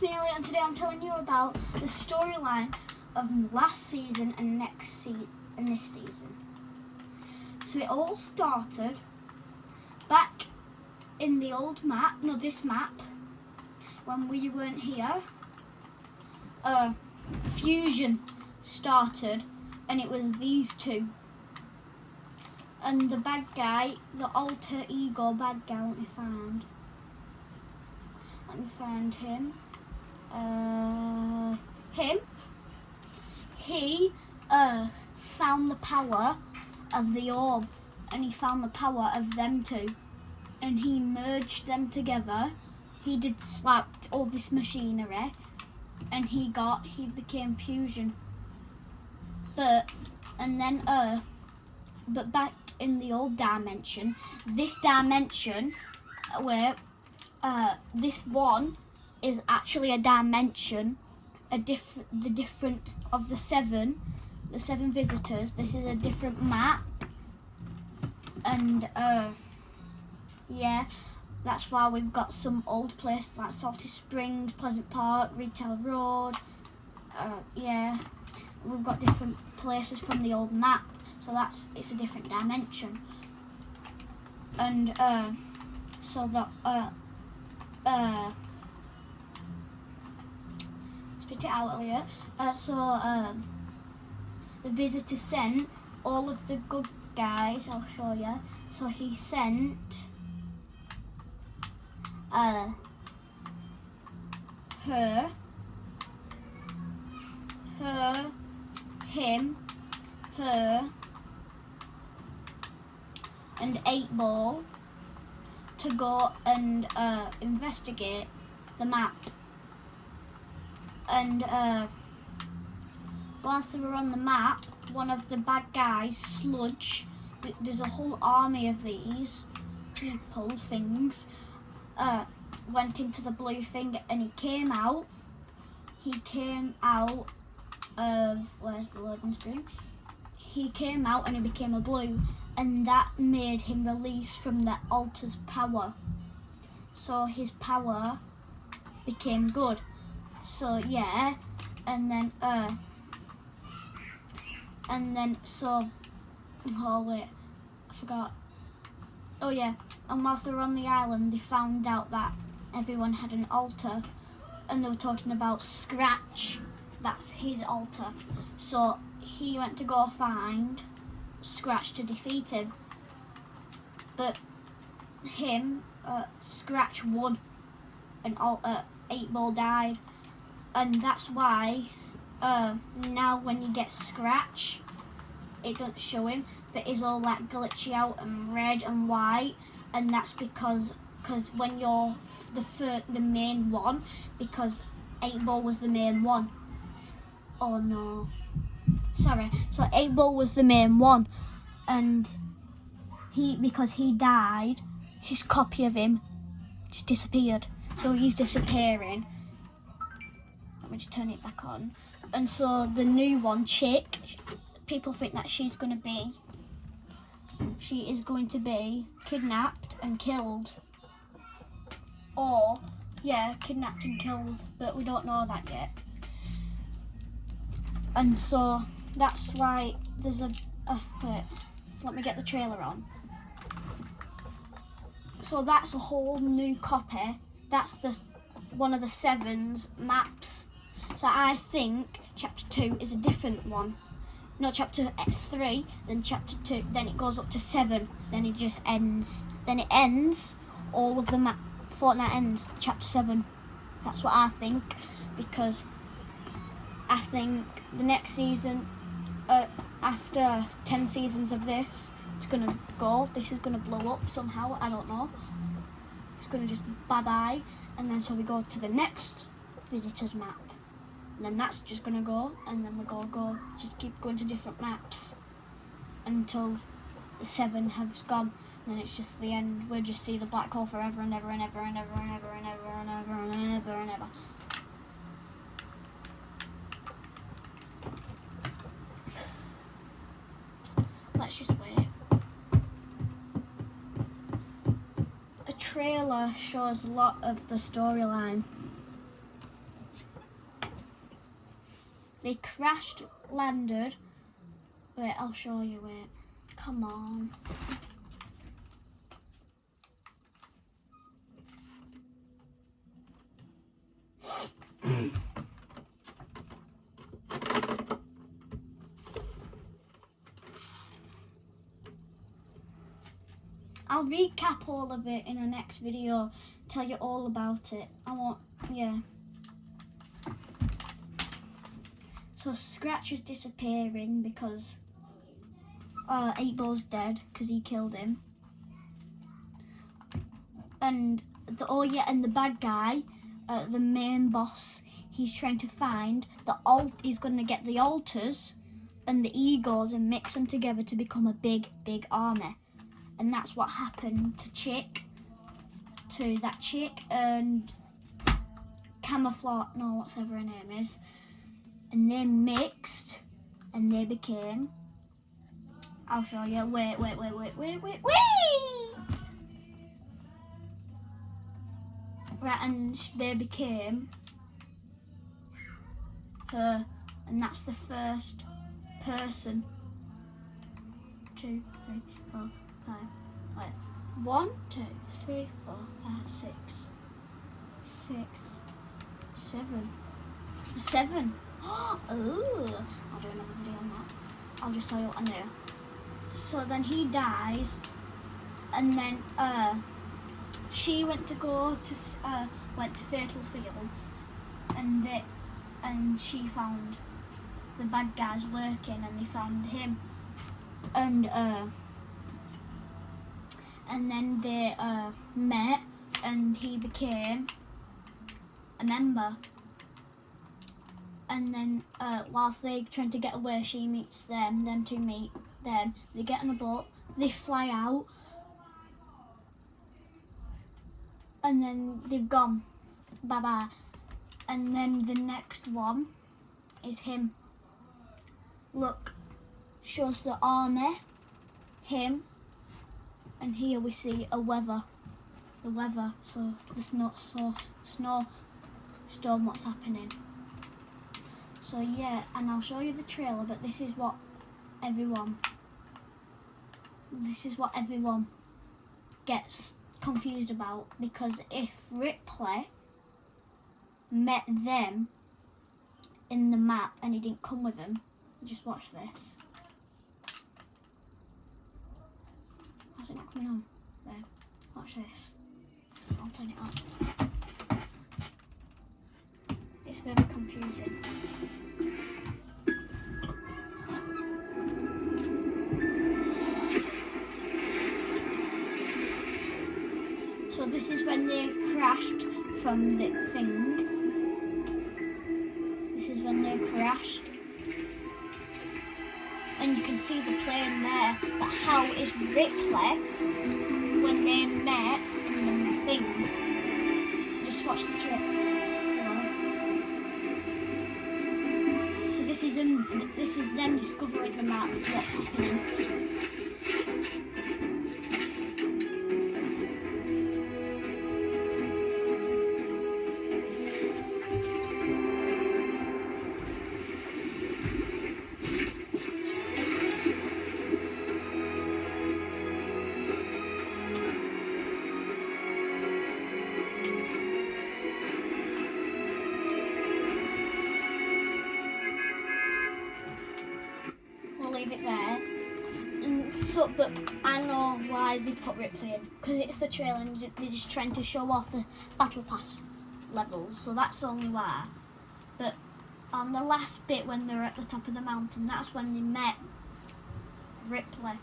Nearly, and today I'm telling you about the storyline of last season and this season. So it all started back in the old map, this map, when we weren't here. Fusion started, and it was these two. And the bad guy, the alter ego bad guy, let me find him. He found the power of the orb, and he found the power of them two, and he merged them together. He did slap all this machinery, and he became Fusion. But back in the old dimension, this dimension where this one is actually a dimension, the different of the seven visitors. This is a different map, and yeah, that's why we've got some old places like Salty Springs, Pleasant Park, Retail Road. Yeah, we've got different places from the old map, so it's a different dimension. And so that spit it out earlier. The visitor sent all of the good guys. I'll show you. So he sent him, and 8-Ball to go and investigate the map. And whilst they were on the map, one of the bad guys, Sludge, there's a whole army of these things, went into the blue thing, and he came out of, where's the loading screen? He came out and he became a blue, and that made him release from the altar's power. So his power became good. So yeah, and then oh wait, I forgot. Oh yeah, and whilst they were on the island, they found out that everyone had an altar, and they were talking about Scratch. That's his altar. So he went to go find Scratch to defeat him, but Scratch won, and 8-Ball died, and that's why now when you get Scratch, it doesn't show him, but it's all like glitchy out and red and white, and that's because when you're the main one, because 8-Ball was the main one. Oh no, sorry. So 8-Ball was the main one, and because he died, his copy of him just disappeared. So he's disappearing. Let me just turn it back on. And so the new one, Chick, people think that she is going to be kidnapped and killed. Or, yeah, kidnapped and killed, but we don't know that yet. And so that's why there's wait, let me get the trailer on. So that's a whole new copy. That's one of the 7's maps. So I think chapter 2 is a different one. No, chapter 3, then chapter 2, then it goes up to 7, then it just ends. Then it ends, all of the map, Fortnite ends, chapter 7. That's what I think, because I think the next season, after 10 seasons of this, it's going to go. This is going to blow up somehow, I don't know. It's going to just bye-bye, and then so we go to the next visitors map. And then that's just going to go, and then we go, just keep going to different maps until the 7 has gone. And then it's just the end. We'll just see the black hole forever and ever and ever and ever and ever and ever and ever and ever and ever. Let's just wait. A trailer shows a lot of the storyline. They crashed, landed. Wait, I'll show you it. Come on. I'll recap all of it in the next video, tell you all about it. Yeah. So Scratch is disappearing because 8Ball's dead because he killed him. And the bad guy, the main boss, he's trying to find he's gonna get the altars and the egos and mix them together to become a big army. And that's what happened to that chick and Camouflage, no, whatever her name is. And they mixed and they became, I'll show you, wait. Right, and they became her, and that's the first person. 2, 3, 4, 5. Wait. 1, 2, 3, 4, 5, 6, 6, 7. 7. Oh, I'll do another video on that. I'll just tell you what I know. So then he dies, and then she went to Fatal Fields, and she found the bad guys lurking, and they found him, and then they met, and he became a member. And then whilst they're trying to get away, she meets them two meet them, they get on a boat, they fly out, and then they've gone, bye bye. And then the next one is him. Look, shows the army, him, and here we see the weather, so the snowstorm, what's happening. So yeah, and I'll show you the trailer, but this is what everyone gets confused about, because if Ripley met them in the map and he didn't come with them, just watch this. How's it not coming on? There, watch this. I'll turn it on. It's very confusing. So this is when they crashed from the thing. This is when they crashed. And you can see the plane there, but how is Ripley when they met in the thing? Just watch the trip. So this is them discovering the map, what's happening. Leave it there. But I know why they put Ripley in, because it's the trailer and they're just trying to show off the Battle Pass levels, so that's only why. But on the last bit when they're at the top of the mountain, that's when they met Ripley.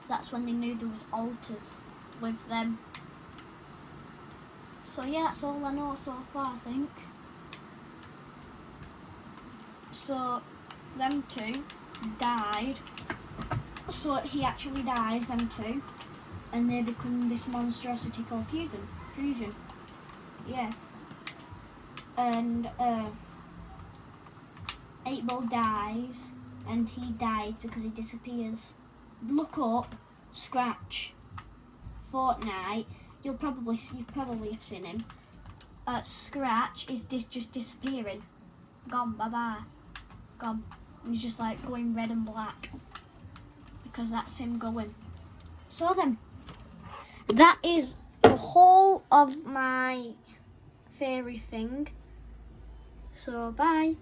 That's when they knew there was altars with them. So yeah, that's all I know so far, I think. So them two died, so he actually dies, them two, and they become this monstrosity called Fusion. Yeah. And 8Ball dies, and he dies because he disappears. Look up Scratch Fortnite. You've probably have seen him. Scratch is just disappearing. Gone, bye bye. gone. And he's just like going red and black because that's him going. So then, that is the whole of my fairy thing. So bye.